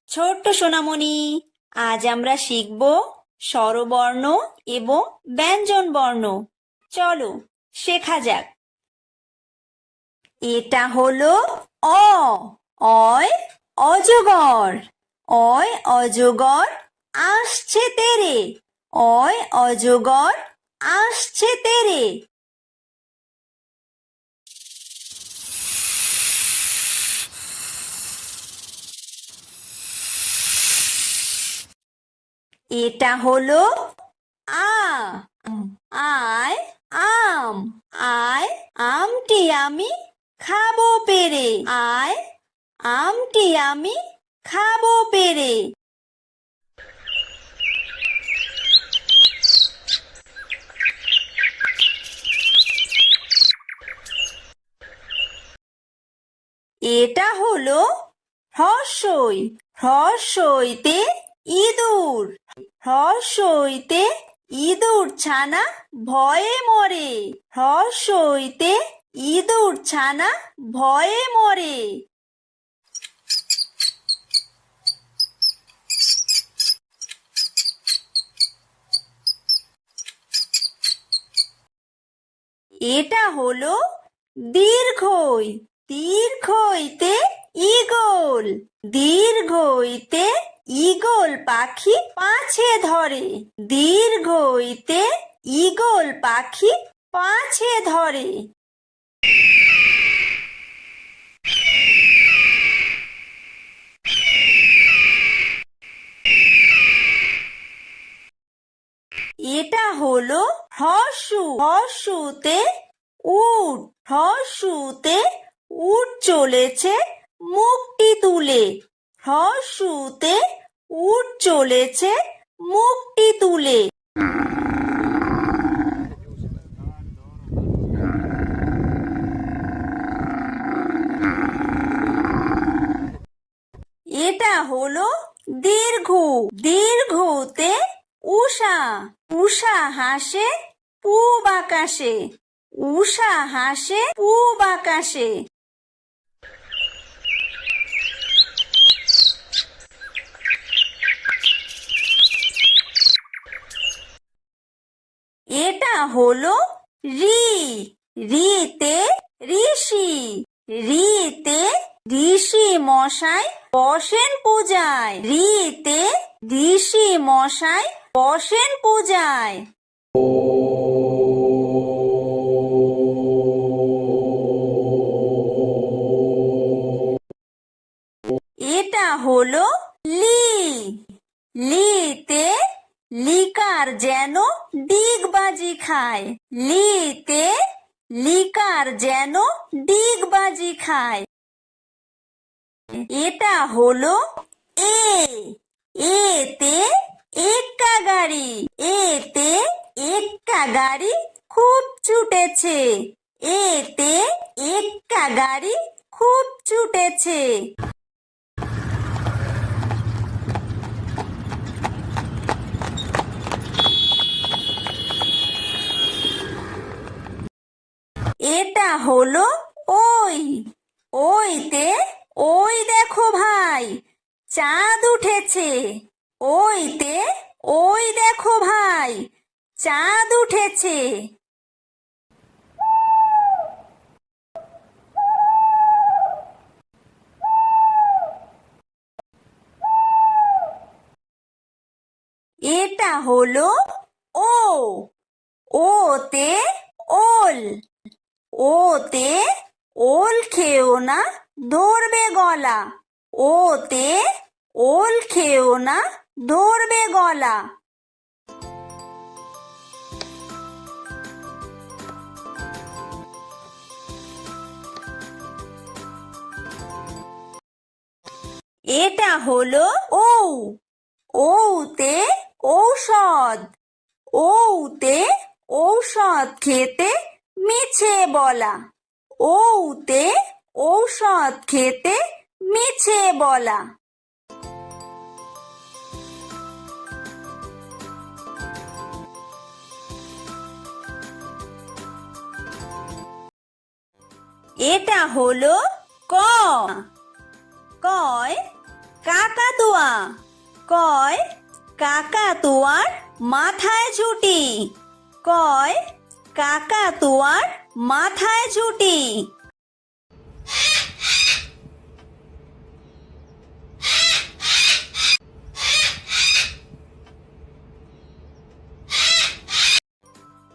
ছোট্ট সোনামণি, আজ আমরা শিখব স্বরবর্ণ এবং ব্যঞ্জন বর্ণ। চলো শেখা যাক। এটা হলো অ। অয় অজগর। অয় অজগর আসছে তেরে। অয় অজগর আসছে তেরে। এটা হলো আ। আয় আম। আয় আমটি আমি খাবো পেরে। আয় আমটি আমি খাবো পেরে। এটা হলো হ্রস্বই। হ্রস্বইতে ইঁদুর। হ্রস্বইতে ইঁদুর ছানা ভয়ে মরে। হ্রস্বইতে ইঁদুর ছানা ভয়ে মরে। এটা হলো দীর্ঘই। দীর্ঘইতে ঈগল। দীর্ঘইতে ঈগল পাখি পাছে ধরে। দীর্ঘইতে ঈগল পাখি পাছে ধরে। এটা হলো হ্রস্ব। হ্রস্বতে উট। হ্রস্বতে উট চলেছে মুখটি তুলে। হ্রস্বতে উট চলেছে মুখটি তুলে। এটা হলো দীর্ঘ। দীর্ঘতে উষা। উষা হাসে পূব আকাশে। উষা হাসে পূব আকাশে। এটা হলো ঋ। ঋতে ঋষি। ঋতে ঋষি মশাই বসেন পূজায়। ঋতে ঋষি মশাই বসেন পূজায়। এটা হলো লি। লিতে লিকার যেন ডিগবাজি খায়। লিতে লিকার যেন ডিগবাজি খায়। এটা হলো এ। এতে এক্কা গাড়ি। এতে এক্কা গাড়ি খুব ছুটেছে। এতে এক্কা গাড়ি খুব ছুটেছে। এটা হলো ওই। ওইতে ওই দেখো ভাই চাঁদ উঠেছে। ওইতে ওই দেখো ভাই চাঁদ উঠেছে। এটা হলো ও। ওতে ওল। ওতে ওল খেও না ধরবে গলা। ওতে ওল খেও না ধরবে গলা। এটা হলো ঔ। ঔতে ঔষধ। ঔতে ঔষধ খেতে মিছে বলা। ঔতে ঔষধ খেতে মিছে বলা। এটা হলো ক। কয় কাকাতুয়া। কয় কাকাতুয়ার মাথায় ঝুঁটি। কয় কাকাতুয়ার মাথায় ঝুঁটি।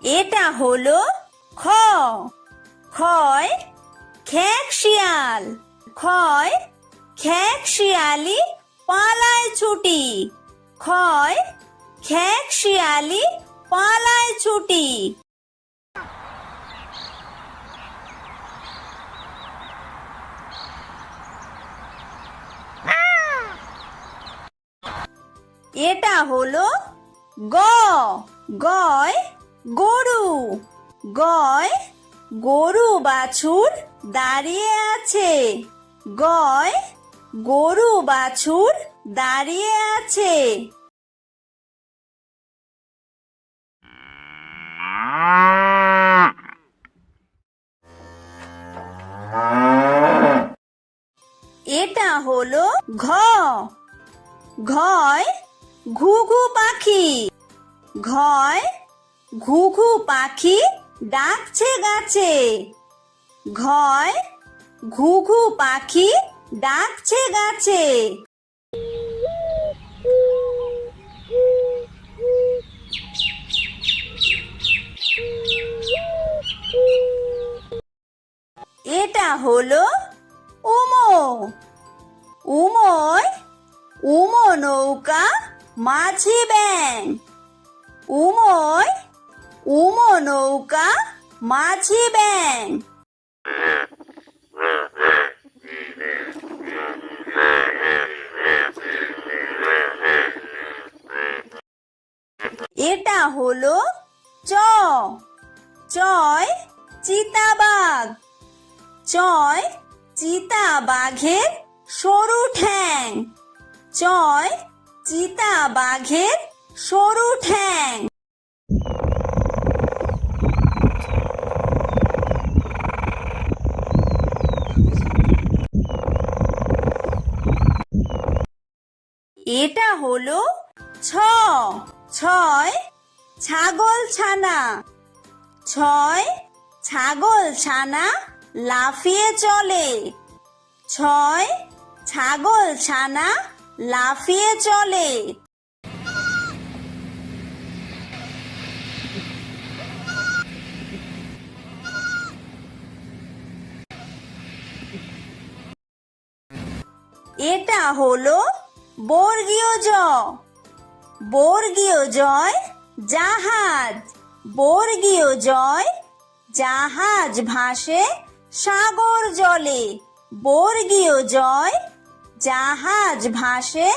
এটা হলো খ। খয় খেক শিয়াল। খয় খেক শিয়ালি পালায় ছুটি। খয় খেক শিয়ালি পালায় ছুটি। এটা হলো গ। গয় গরু। গয় গরু বাছুর দাঁড়িয়ে আছে। গয় গরু বাছুর দাঁড়িয়ে আছে। এটা হলো ঘ। ঘয় ঘুঘু পাখি। ঘয় ঘুঘু পাখি ডাকছে গাছে। ঘয় ঘুঘু পাখি ডাকছে গাছে। এটা হলো উমো। উমোয় উমো নৌকা মাঝি ব্যাং। উমোয় উমো নৌকা মাঝি ব্যাং। এটা হলো চ। চয় চিতাবাঘ। চয় চিতাবাঘের সরু ঠ্যাং। চয় চিতাবাঘের সরু ঠ্যাং। এটা হলো ছ। ছয় ছাগল ছানা। ছয় ছাগল ছানা লাফিয়ে চলে। ছয় ছাগল ছানা লাফিয়ে চলে। এটা হলো বর্গীয় জ। বর্গীয় জয় জাহাজ। বর্গীয় জয় জাহাজ ভাসে সাগর জলে। বর্গীয় জয় জাহাজ ভাসে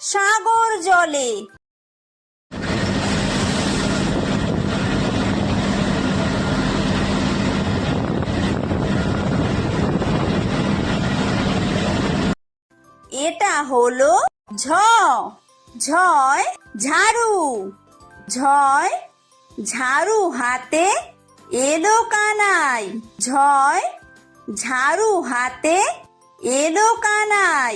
সাগর জলে। এটা হলো ঝ। ঝয় ঝাড়ু। ঝয় ঝাড়ু হাতে এলো কানাই। ঝয় ঝাড়ু হাতে এলো কানাই।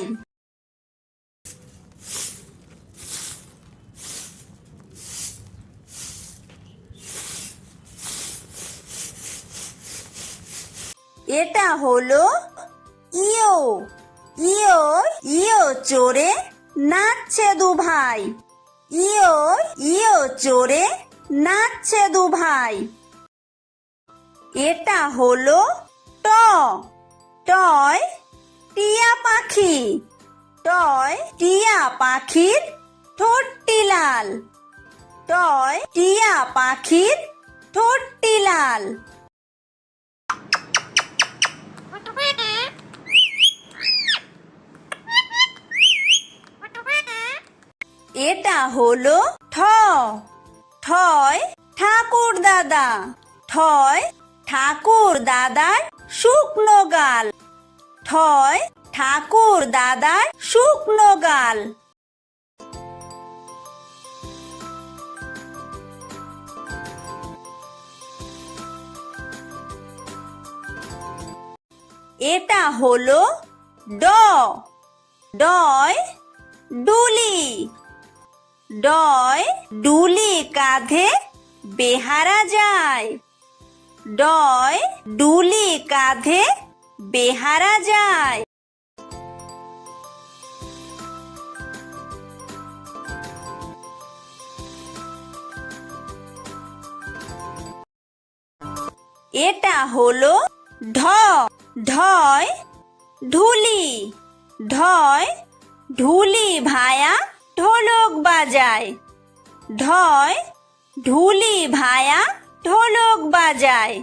এটা হলো ইয়ো। ইয়ো ইয়ো চড়ে নাচছে দু ভাই। ইয়ো ইয়ো চড়ে নাচছে দু ভাই। এটা হলো ট। টয় টিয়া পাখি। টয় টিয়া পাখির ঠোঁটটি লাল। টয় টিয়া পাখির ঠোঁটটি লাল। এটা হলো ঠ। ঠয় ঠাকুর দাদা। ঠয় ঠাকুর দাদার শুকনো গাল। ঠয় ঠাকুর দাদার শুকনো গাল। এটা হলো ড। ডয় ডুলি। ডয় ডুলি কাঁধে বেহারা যায়। ডয় ডুলি কাঁধে বেহারা যায়। এটা হলো ঢ। ঢয় ঢুলি। ঢয় ঢুলি ভায়া ঢোলক বাজায়। ঢয় ঢুলি ভায়া ঢোলক বাজায়।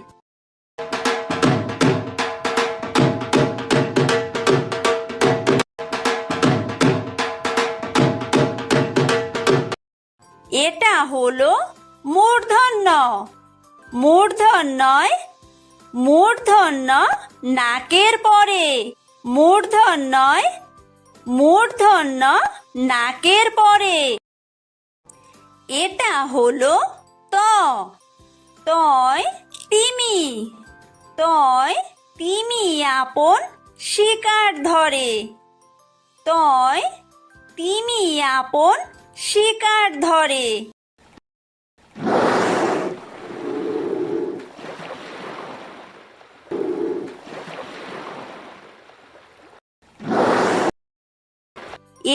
এটা হলো মূর্ধন্য। মূর্ধন্যয় মূর্ধন্য নাকের পরে। মূর্ধন্যয় মূর্ধন্য নাকের পরে। এটা হলো ত। তয় তিমি। তয় তিমি আপন শিকার ধরে। তয় তিমি আপন শিকার ধরে।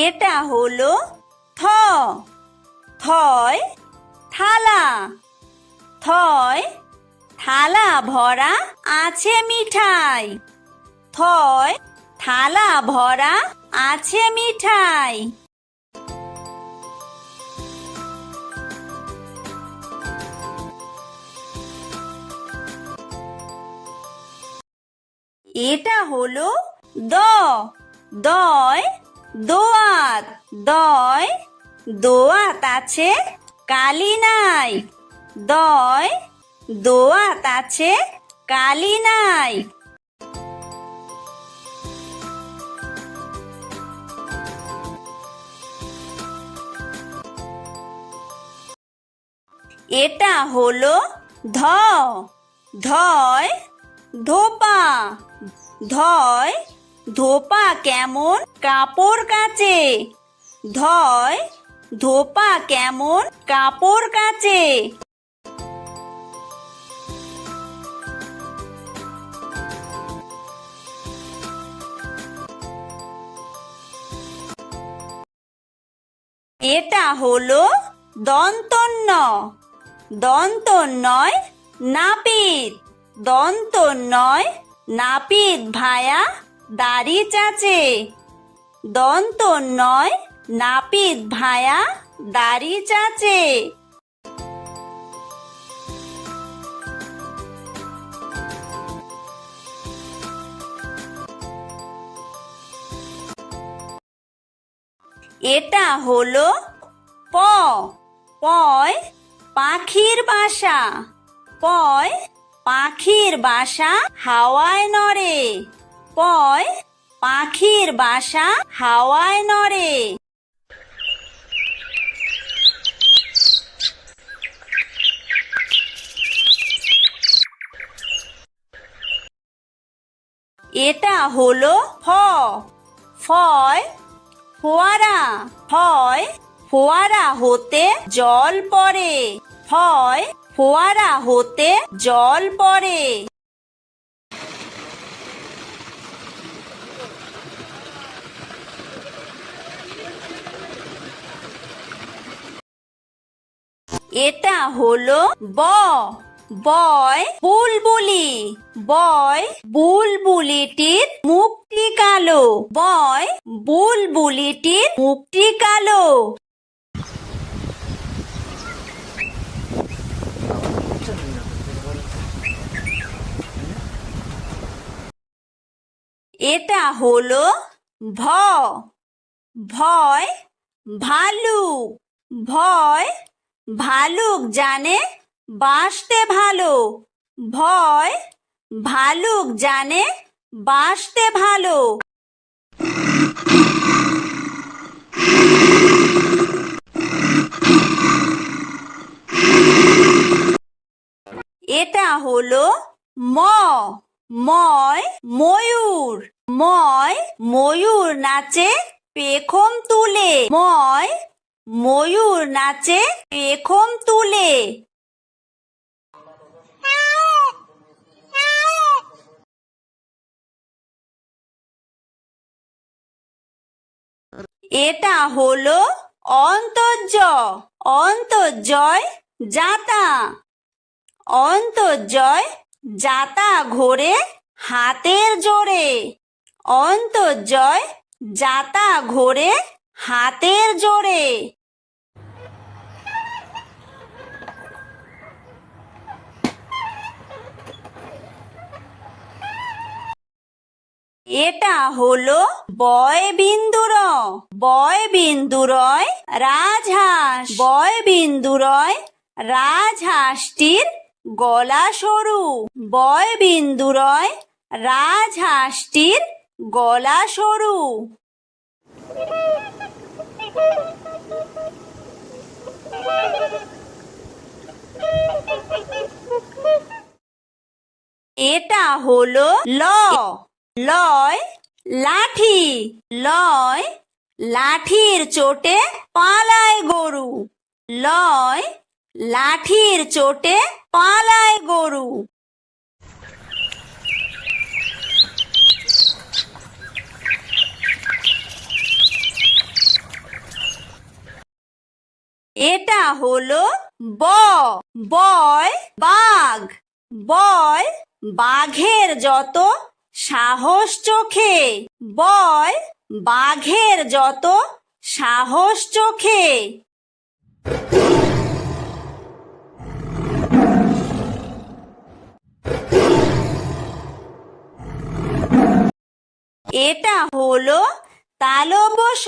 এটা হলো থ। থয় থালা। থয় থালা ভরা আছে মিঠাই। থয় থালা ভরা আছে মিঠাই। এটা হলো দ। দয় দোয়াত। দয় দোয়াত আছে কালি নাই। দয় দোয়াত আছে কালি নাই। এটা হলো ধ। ধয় ধোপা। ধয় ধোপা কেমন কাপড় কাচে। ধয় ধোপা কেমন কাপড় কাচে। এটা হলো দন্তন্য। দন্তন্যয় নাপিত। দন্তন্যয় নাপিত ভায়া দাড়ি চাচে। দন্তন্যয় নাপিত ভায়া দাড়ি চাচে। এটা হলো প। পয় পাখির বাসা। পয় পাখির বাসা হাওয়ায় নড়ে। পয় পাখির বাসা হাওয়ায় নড়ে। এটা হলো ফ। ফয় ফোয়ারা। ফয় ফোয়ারা হতে জল পড়ে। ফয় ফোয়ারা হতে জল পড়ে। এটা হলো ব। বয় বুলবুলি। বয় বুলবুলিটির মুখটি কালো। বয় বুলবুলিটির মুখটি কালো। এটা হলো ভ। ভয় ভালুক। ভয় ভালুক জানে বাসতে ভালো। ভয় ভালুক জানে বাসতে ভালো। এটা হলো ম। ময় ময়ূর, ময় ময়ূর নাচে পেখম তুলে, ময় ময়ূর নাচে পেখম তুলে। এটা হলো অন্তর্য, অন্তর্জয় যাতা, অন্তর্জয় যাতা ঘোরে হাতের জোরে, অন্তর্জয় যাতা ঘোরে হাতের জোরে। এটা হলো বয় বিন্দুর, বয় বিন্দুরয় রাজহাঁস, বয় বিন্দুরয় রাজহাঁসটির গলা সরু, বয় বিন্দুরয় রাজহাঁসটির গলা সরু। এটা হলো ল, লয় লাঠি, লয় লাঠির চোটে পালায় গরু, লয় লাঠির চোটে পালায় গরু। এটা হলো ব, বয় বাঘ, বয় বাঘের যত সাহস চোখে, বয় বাঘের যত সাহস চোখে। এটা হলো তালব্য শ,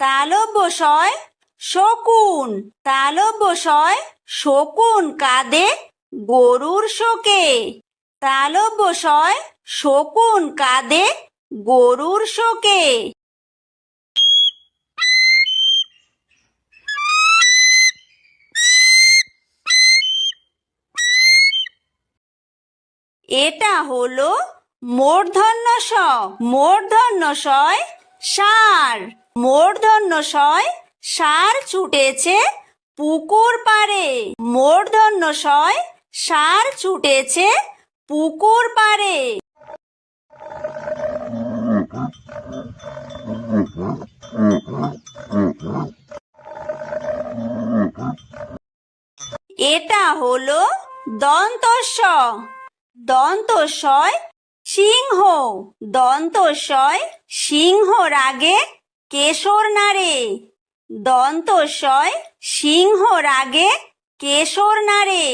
তালব্য শয় শকুন, তালব্য শয় শকুন কাঁদে গরুর শোকে, তালব্য শয় শকুন কাঁদে গরুর শোকে। এটা হলো মূর্ধন্য ষ, মূর্ধন্য শয় ষাঁড়, মূর্ধন্য শয় ষাঁড় ছুটেছে পুকুর পাড়ে, মূর্ধন্য শয় ষাঁড় ছুটেছে পুকুর পাড়ে। এটা হলো দন্তস্ব, দন্তস্বয় সিংহ, দন্তস্বয় সিংহ রাগে কেশর নাড়ে, দন্তস্বয় সিংহ রাগে কেশর নাড়ে।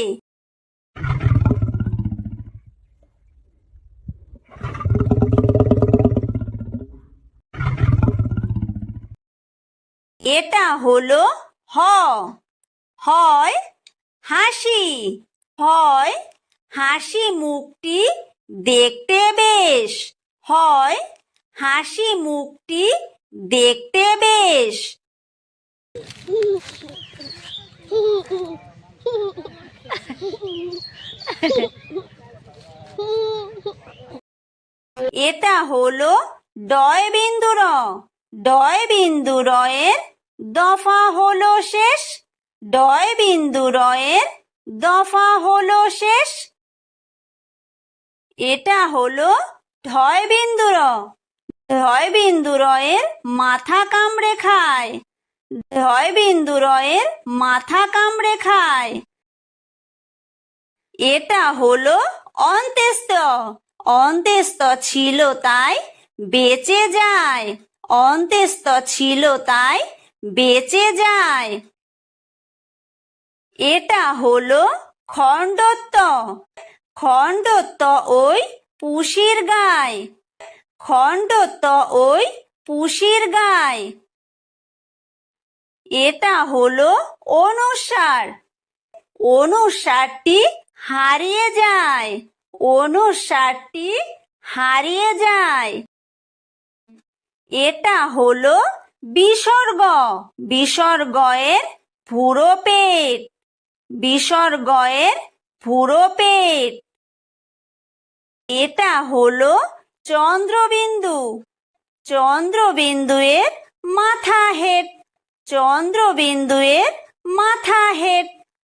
এটা হলো হ, হয় হাসি, হয় হাসি মুখটি দেখতে বেশ, হয় হাসি মুখটি দেখতে বেশ। এটা হলো ডয় বিন্দুর, ডয় বিন্দুরয়ের দফা হলো শেষ, ডয় বিন্দুরয়ের দফা হলো শেষ। এটা হলো ঢয় বিন্দুর, ঢয় বিন্দুরয়ের মাথা কামড়ে খায়, ঢয় বিন্দুরয়ের মাথা কামড়ে খায়। এটা হলো অন্ত্যেস্ত, অন্ত্যেস্ত ছিল তাই বেঁচে যায়, অন্ত্যেস্ত ছিল তাই বেঁচে যায়। এটা হলো খণ্ডত্ব, খণ্ডত্ব ওই পুষির গায়, খণ্ডত্ব ওই পুষির গায়। এটা হলো অনুস্বার, অনুস্বারটি হারিয়ে যায়, অনুস্বারটি হারিয়ে যায়। এটা হলো বিসর্গ, বিসর্গয়ের পুরো পেট, বিসর্গয়ের পুরো পেট। এটা হলো চন্দ্রবিন্দু। চন্দ্রবিন্দু এর মাথা হেড। চন্দ্রবিন্দু এর মাথা হেড।